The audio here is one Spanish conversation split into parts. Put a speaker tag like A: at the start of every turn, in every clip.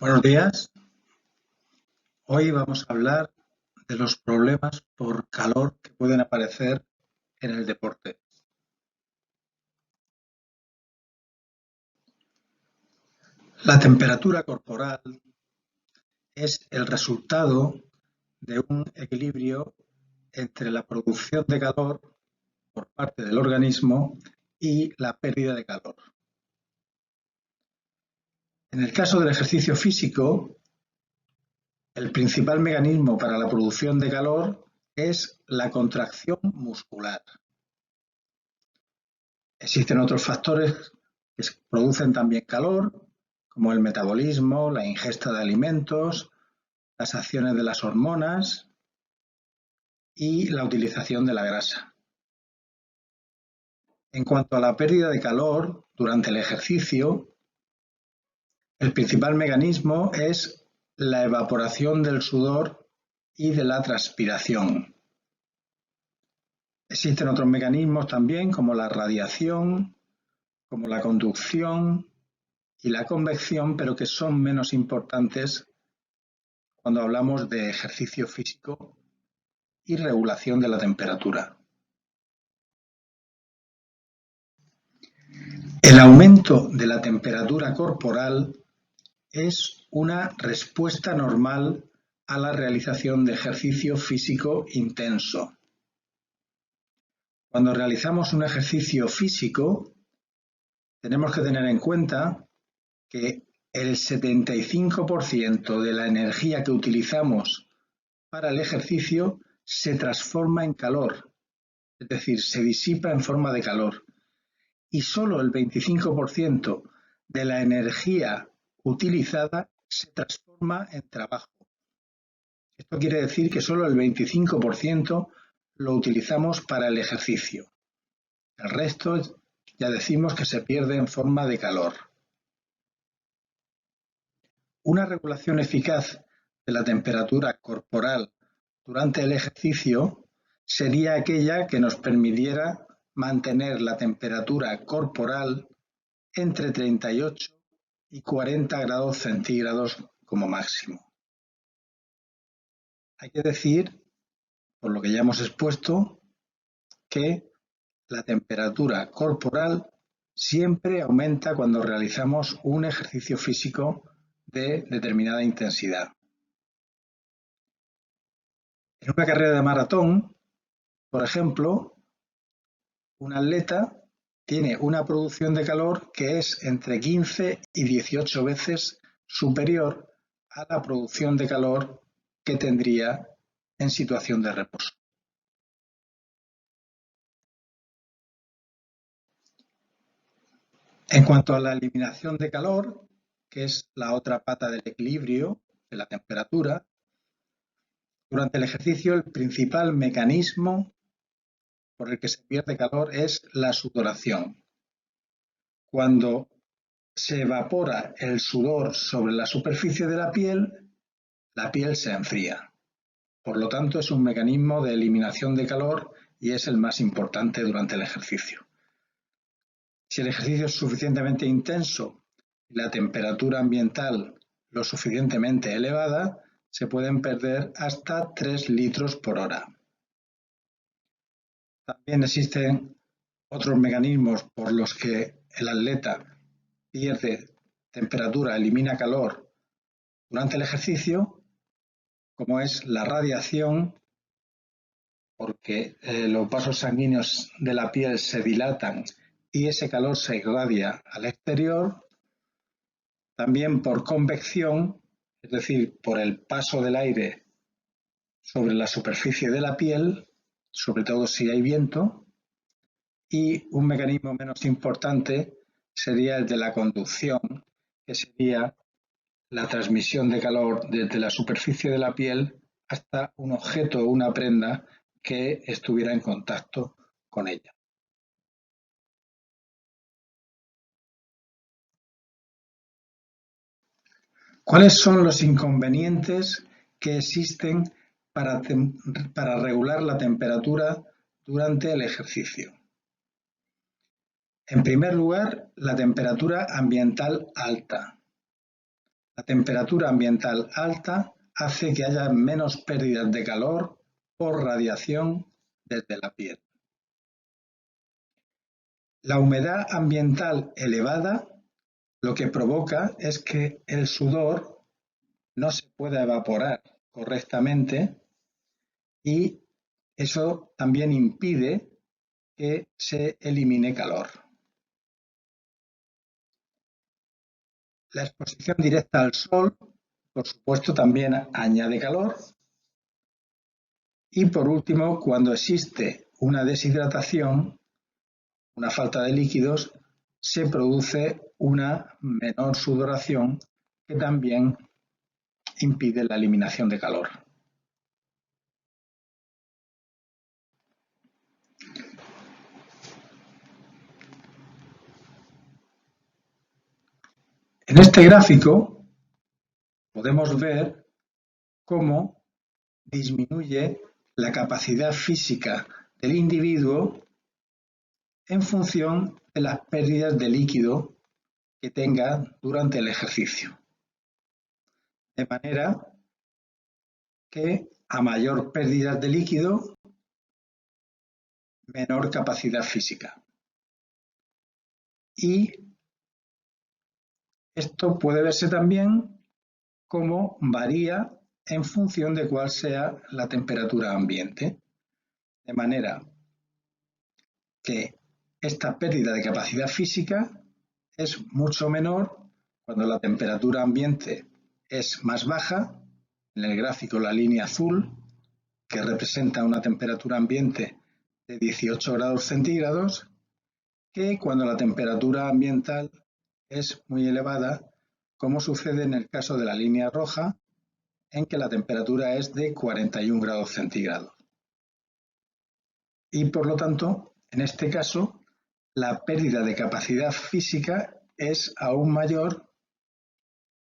A: Buenos días. Hoy vamos a hablar de los problemas por calor que pueden aparecer en el deporte. La temperatura corporal es el resultado de un equilibrio entre la producción de calor por parte del organismo y la pérdida de calor. En el caso del ejercicio físico, el principal mecanismo para la producción de calor es la contracción muscular. Existen otros factores que producen también calor, como el metabolismo, la ingesta de alimentos, las acciones de las hormonas y la utilización de la grasa. En cuanto a la pérdida de calor durante el ejercicio, el principal mecanismo es la evaporación del sudor y de la transpiración. Existen otros mecanismos también, como la radiación, como la conducción y la convección, pero que son menos importantes cuando hablamos de ejercicio físico y regulación de la temperatura. El aumento de la temperatura corporal es una respuesta normal a la realización de ejercicio físico intenso. Cuando realizamos un ejercicio físico, tenemos que tener en cuenta que el 75% de la energía que utilizamos para el ejercicio se transforma en calor, es decir, se disipa en forma de calor, y solo el 25% de la energía utilizada se transforma en trabajo. Esto quiere decir que solo el 25% lo utilizamos para el ejercicio. El resto ya decimos que se pierde en forma de calor. Una regulación eficaz de la temperatura corporal durante el ejercicio sería aquella que nos permitiera mantener la temperatura corporal entre 38 y 40 grados centígrados como máximo. Hay que decir, por lo que ya hemos expuesto, que la temperatura corporal siempre aumenta cuando realizamos un ejercicio físico de determinada intensidad. En una carrera de maratón, por ejemplo, un atleta tiene una producción de calor que es entre 15 y 18 veces superior a la producción de calor que tendría en situación de reposo. En cuanto a la eliminación de calor, que es la otra pata del equilibrio de la temperatura, durante el ejercicio el principal mecanismo por el que se pierde calor es la sudoración. Cuando se evapora el sudor sobre la superficie de la piel se enfría. Por lo tanto, es un mecanismo de eliminación de calor y es el más importante durante el ejercicio. Si el ejercicio es suficientemente intenso y la temperatura ambiental lo suficientemente elevada, se pueden perder hasta 3 litros por hora. También existen otros mecanismos por los que el atleta pierde temperatura, elimina calor durante el ejercicio, como es la radiación, porque los vasos sanguíneos de la piel se dilatan y ese calor se irradia al exterior. También por convección, es decir, por el paso del aire sobre la superficie de la piel, sobre todo si hay viento. Y un mecanismo menos importante sería el de la conducción, que sería la transmisión de calor desde la superficie de la piel hasta un objeto o una prenda que estuviera en contacto con ella. ¿Cuáles son los inconvenientes que existen para regular la temperatura durante el ejercicio? En primer lugar, la temperatura ambiental alta. La temperatura ambiental alta hace que haya menos pérdidas de calor por radiación desde la piel. La humedad ambiental elevada lo que provoca es que el sudor no se pueda evaporar correctamente y eso también impide que se elimine calor. La exposición directa al sol, por supuesto, también añade calor. Y por último, cuando existe una deshidratación, una falta de líquidos, se produce una menor sudoración que también impide la eliminación de calor. En este gráfico podemos ver cómo disminuye la capacidad física del individuo en función de las pérdidas de líquido que tenga durante el ejercicio. De manera que a mayor pérdida de líquido, menor capacidad física. Y esto puede verse también como varía en función de cuál sea la temperatura ambiente. De manera que esta pérdida de capacidad física es mucho menor cuando la temperatura ambiente es más baja. En el gráfico la línea azul, que representa una temperatura ambiente de 18 grados centígrados, que cuando la temperatura ambiental es muy elevada, como sucede en el caso de la línea roja, en que la temperatura es de 41 grados centígrados. Y por lo tanto, en este caso, la pérdida de capacidad física es aún mayor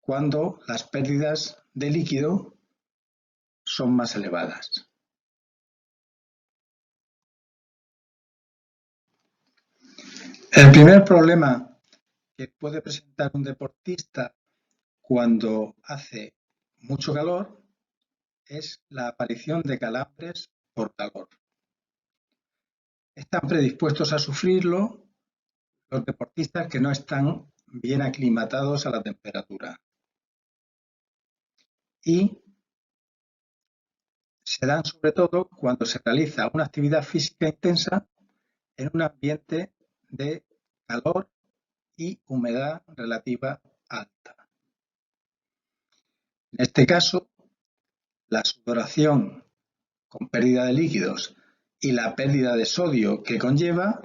A: cuando las pérdidas de líquido son más elevadas. El primer problema que puede presentar un deportista cuando hace mucho calor es la aparición de calambres por calor. Están predispuestos a sufrirlo los deportistas que no están bien aclimatados a la temperatura. Y se dan sobre todo cuando se realiza una actividad física intensa en un ambiente de calor y humedad relativa alta. En este caso, la sudoración con pérdida de líquidos y la pérdida de sodio que conlleva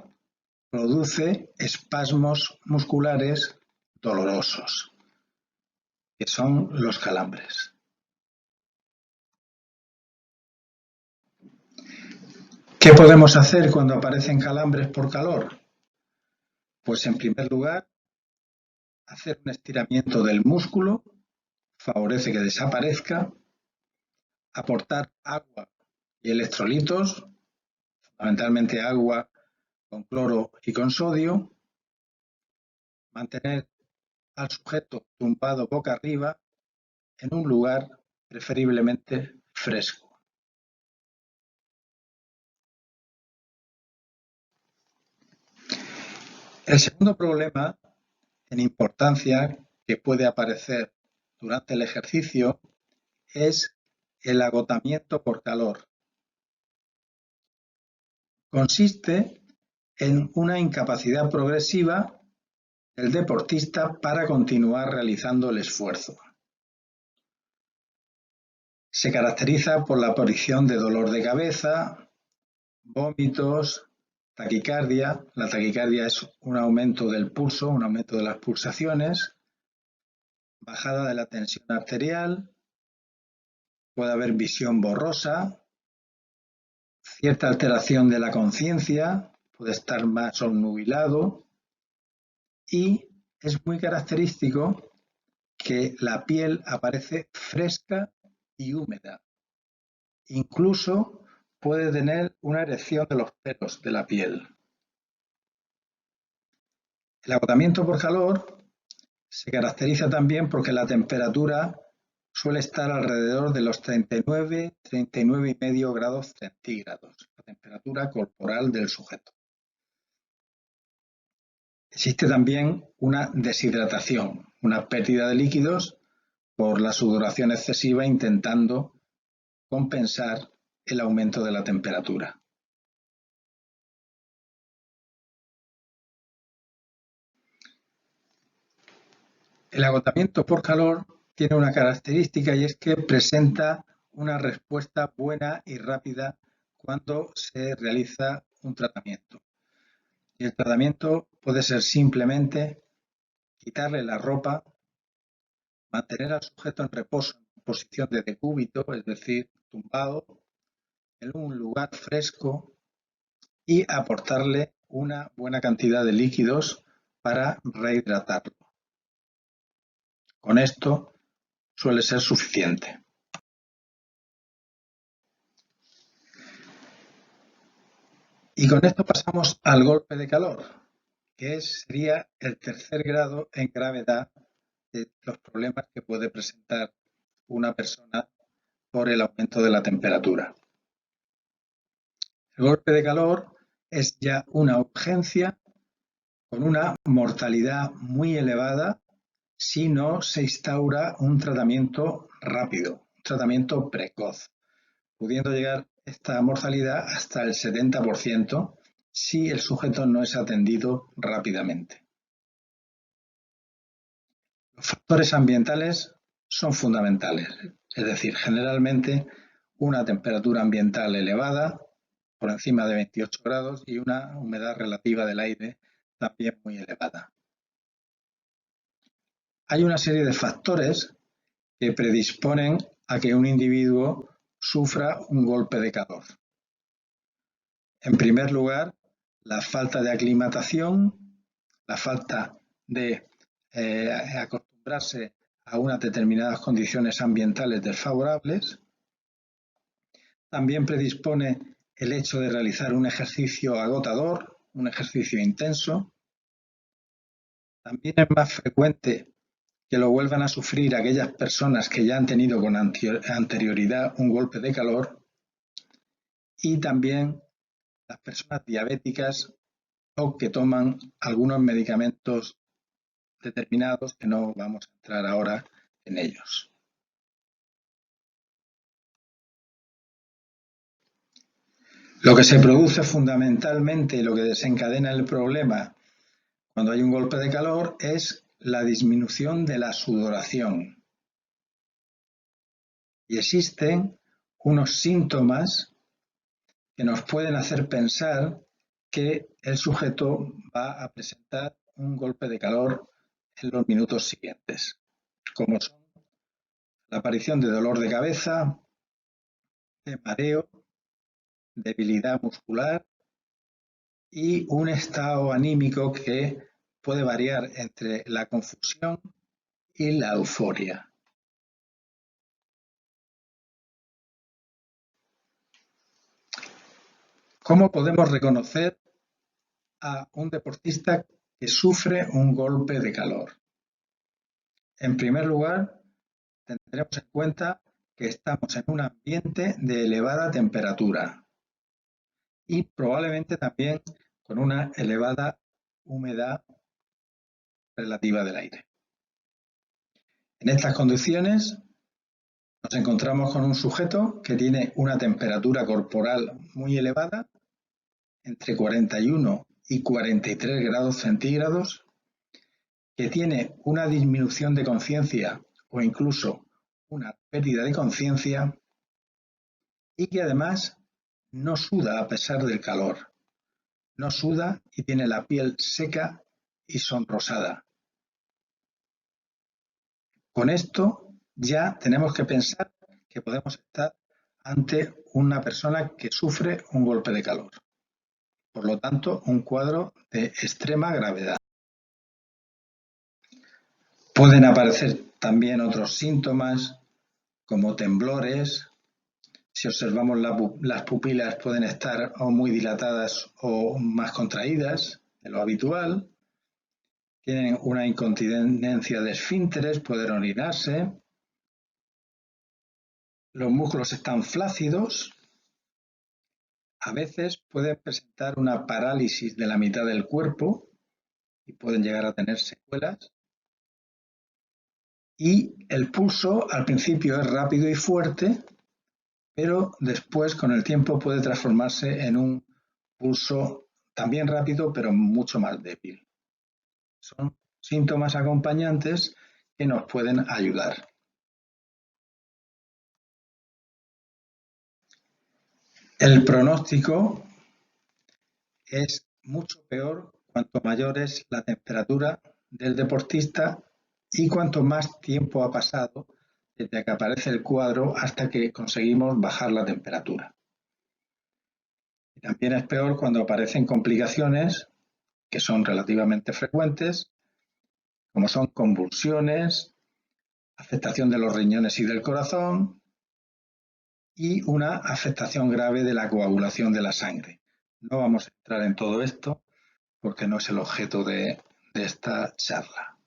A: produce espasmos musculares dolorosos, que son los calambres. ¿Qué podemos hacer cuando aparecen calambres por calor? Pues en primer lugar, hacer un estiramiento del músculo favorece que desaparezca, aportar agua y electrolitos, fundamentalmente agua con cloro y con sodio, mantener al sujeto tumbado boca arriba en un lugar preferiblemente fresco. El segundo problema en importancia que puede aparecer durante el ejercicio es el agotamiento por calor. Consiste en una incapacidad progresiva del deportista para continuar realizando el esfuerzo. Se caracteriza por la aparición de dolor de cabeza, vómitos, taquicardia. La taquicardia es un aumento del pulso, un aumento de las pulsaciones, bajada de la tensión arterial, puede haber visión borrosa, cierta alteración de la conciencia, puede estar más obnubilado y es muy característico que la piel aparece fresca y húmeda. Incluso puede tener una erección de los pelos de la piel. El agotamiento por calor Se caracteriza también porque la temperatura suele estar alrededor de los 39, 39,5 grados centígrados, la temperatura corporal del sujeto. Existe también una deshidratación, una pérdida de líquidos por la sudoración excesiva intentando compensar el aumento de la temperatura. El agotamiento por calor tiene una característica y es que presenta una respuesta buena y rápida cuando se realiza un tratamiento. Y el tratamiento puede ser simplemente quitarle la ropa, mantener al sujeto en reposo en posición de decúbito, es decir, tumbado, en un lugar fresco y aportarle una buena cantidad de líquidos para rehidratarlo. Con esto suele ser suficiente. Y con esto pasamos al golpe de calor, que sería el tercer grado en gravedad de los problemas que puede presentar una persona por el aumento de la temperatura. El golpe de calor es ya una urgencia con una mortalidad muy elevada si no se instaura un tratamiento rápido, un tratamiento precoz, pudiendo llegar esta mortalidad hasta el 70% si el sujeto no es atendido rápidamente. Los factores ambientales son fundamentales, es decir, generalmente una temperatura ambiental elevada, por encima de 28 grados, y una humedad relativa del aire también muy elevada. Hay una serie de factores que predisponen a que un individuo sufra un golpe de calor. En primer lugar, la falta de aclimatación, la falta de acostumbrarse a unas determinadas condiciones ambientales desfavorables. También predispone el hecho de realizar un ejercicio agotador, un ejercicio intenso. También es más frecuente que lo vuelvan a sufrir aquellas personas que ya han tenido con anterioridad un golpe de calor, y también las personas diabéticas o que toman algunos medicamentos determinados que no vamos a entrar ahora en ellos. Lo que se produce fundamentalmente, lo que desencadena el problema cuando hay un golpe de calor, es la disminución de la sudoración. Y existen unos síntomas que nos pueden hacer pensar que el sujeto va a presentar un golpe de calor en los minutos siguientes, como son la aparición de dolor de cabeza, de mareo, debilidad muscular y un estado anímico que puede variar entre la confusión y la euforia. ¿Cómo podemos reconocer a un deportista que sufre un golpe de calor? En primer lugar, tendremos en cuenta que estamos en un ambiente de elevada temperatura y probablemente también con una elevada humedad relativa del aire. En estas condiciones nos encontramos con un sujeto que tiene una temperatura corporal muy elevada, entre 41 y 43 grados centígrados, que tiene una disminución de conciencia o incluso una pérdida de conciencia y que además no suda a pesar del calor. No suda y tiene la piel seca y sonrosada. Con esto ya tenemos que pensar que podemos estar ante una persona que sufre un golpe de calor. Por lo tanto, un cuadro de extrema gravedad. Pueden aparecer también otros síntomas como temblores. Si observamos las pupilas pueden estar o muy dilatadas o más contraídas de lo habitual. tienen una incontinencia de esfínteres, pueden orinarse, los músculos están flácidos, a veces pueden presentar una parálisis de la mitad del cuerpo y pueden llegar a tener secuelas. Y el pulso al principio es rápido y fuerte, pero después con el tiempo puede transformarse en un pulso también rápido, pero mucho más débil. Son síntomas acompañantes que nos pueden ayudar. El pronóstico es mucho peor cuanto mayor es la temperatura del deportista y cuanto más tiempo ha pasado desde que aparece el cuadro hasta que conseguimos bajar la temperatura. Y también es peor cuando aparecen complicaciones que son relativamente frecuentes, como son convulsiones, afectación de los riñones y del corazón y una afectación grave de la coagulación de la sangre. No vamos a entrar en todo esto porque no es el objeto de esta charla.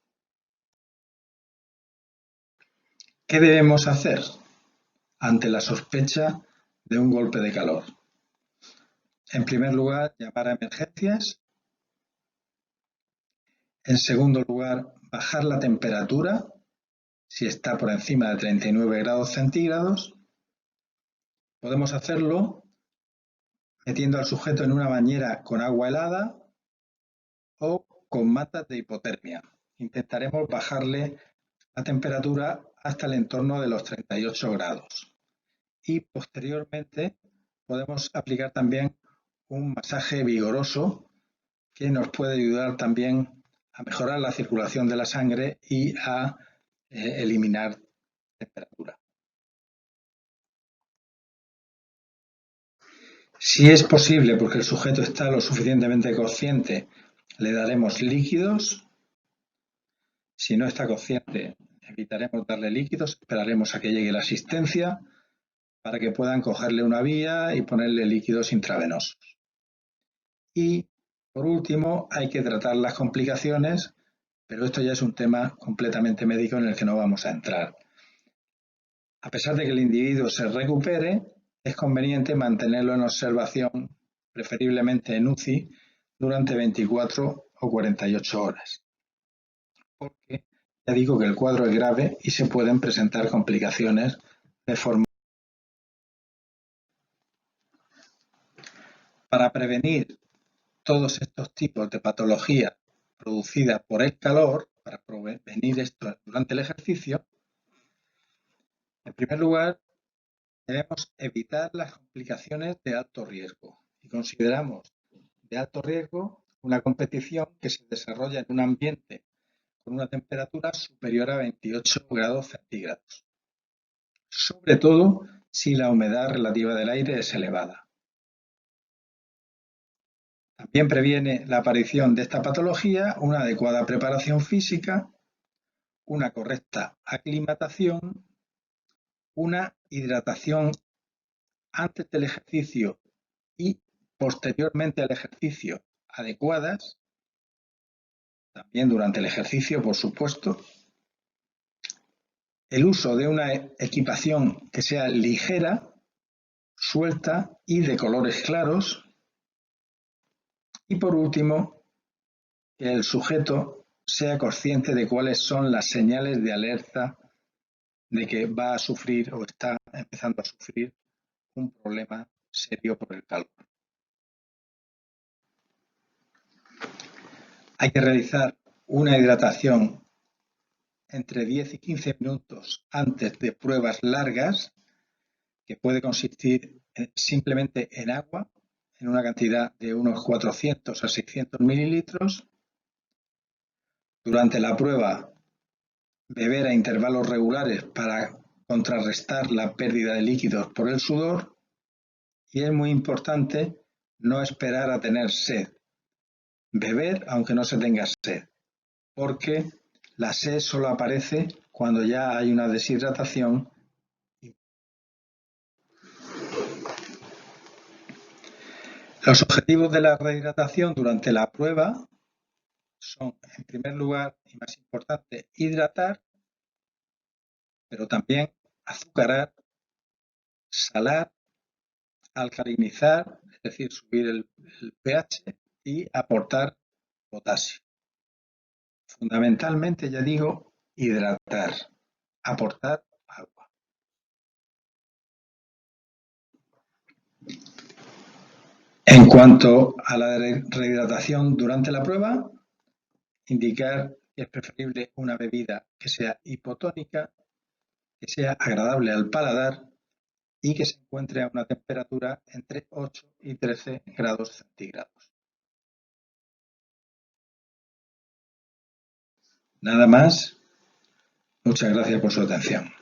A: ¿Qué debemos hacer ante la sospecha de un golpe de calor? En primer lugar, llamar a emergencias. En segundo lugar, bajar la temperatura si está por encima de 39 grados centígrados. Podemos hacerlo metiendo al sujeto en una bañera con agua helada o con matas de hipotermia. Intentaremos bajarle la temperatura hasta el entorno de los 38 grados. Y posteriormente podemos aplicar también un masaje vigoroso que nos puede ayudar también a mejorar la circulación de la sangre y a eliminar temperatura. Si es posible, porque el sujeto está lo suficientemente consciente, le daremos líquidos. Si no está consciente, evitaremos darle líquidos, esperaremos a que llegue la asistencia para que puedan cogerle una vía y ponerle líquidos intravenosos. Y, por último, hay que tratar las complicaciones, pero esto ya es un tema completamente médico en el que no vamos a entrar. A pesar de que el individuo se recupere, es conveniente mantenerlo en observación, preferiblemente en UCI, durante 24 o 48 horas. Porque ya digo que el cuadro es grave y se pueden presentar complicaciones de forma. Para prevenir todos estos tipos de patologías producidas por el calor, para prevenir esto durante el ejercicio, en primer lugar, debemos evitar las complicaciones de alto riesgo y consideramos de alto riesgo una competición que se desarrolla en un ambiente con una temperatura superior a 28 grados centígrados, sobre todo si la humedad relativa del aire es elevada. También previene la aparición de esta patología una adecuada preparación física, una correcta aclimatación, una hidratación antes del ejercicio y posteriormente al ejercicio adecuadas, también durante el ejercicio, por supuesto, el uso de una equipación que sea ligera, suelta y de colores claros, y por último, que el sujeto sea consciente de cuáles son las señales de alerta de que va a sufrir o está empezando a sufrir un problema serio por el calor. Hay que realizar una hidratación entre 10 y 15 minutos antes de pruebas largas, que puede consistir simplemente en agua, en una cantidad de unos 400 a 600 mililitros. Durante la prueba, beber a intervalos regulares para contrarrestar la pérdida de líquidos por el sudor. Y es muy importante no esperar a tener sed. Beber aunque no se tenga sed, porque la sed solo aparece cuando ya hay una deshidratación. Los objetivos de la rehidratación durante la prueba son, en primer lugar y más importante, hidratar, pero también azucarar, salar, alcalinizar, es decir, subir el pH y aportar potasio. Fundamentalmente, ya digo, hidratar, aportar agua. En cuanto a la rehidratación durante la prueba, indicar que es preferible una bebida que sea hipotónica, que sea agradable al paladar y que se encuentre a una temperatura entre 8 y 13 grados centígrados. Nada más. Muchas gracias por su atención.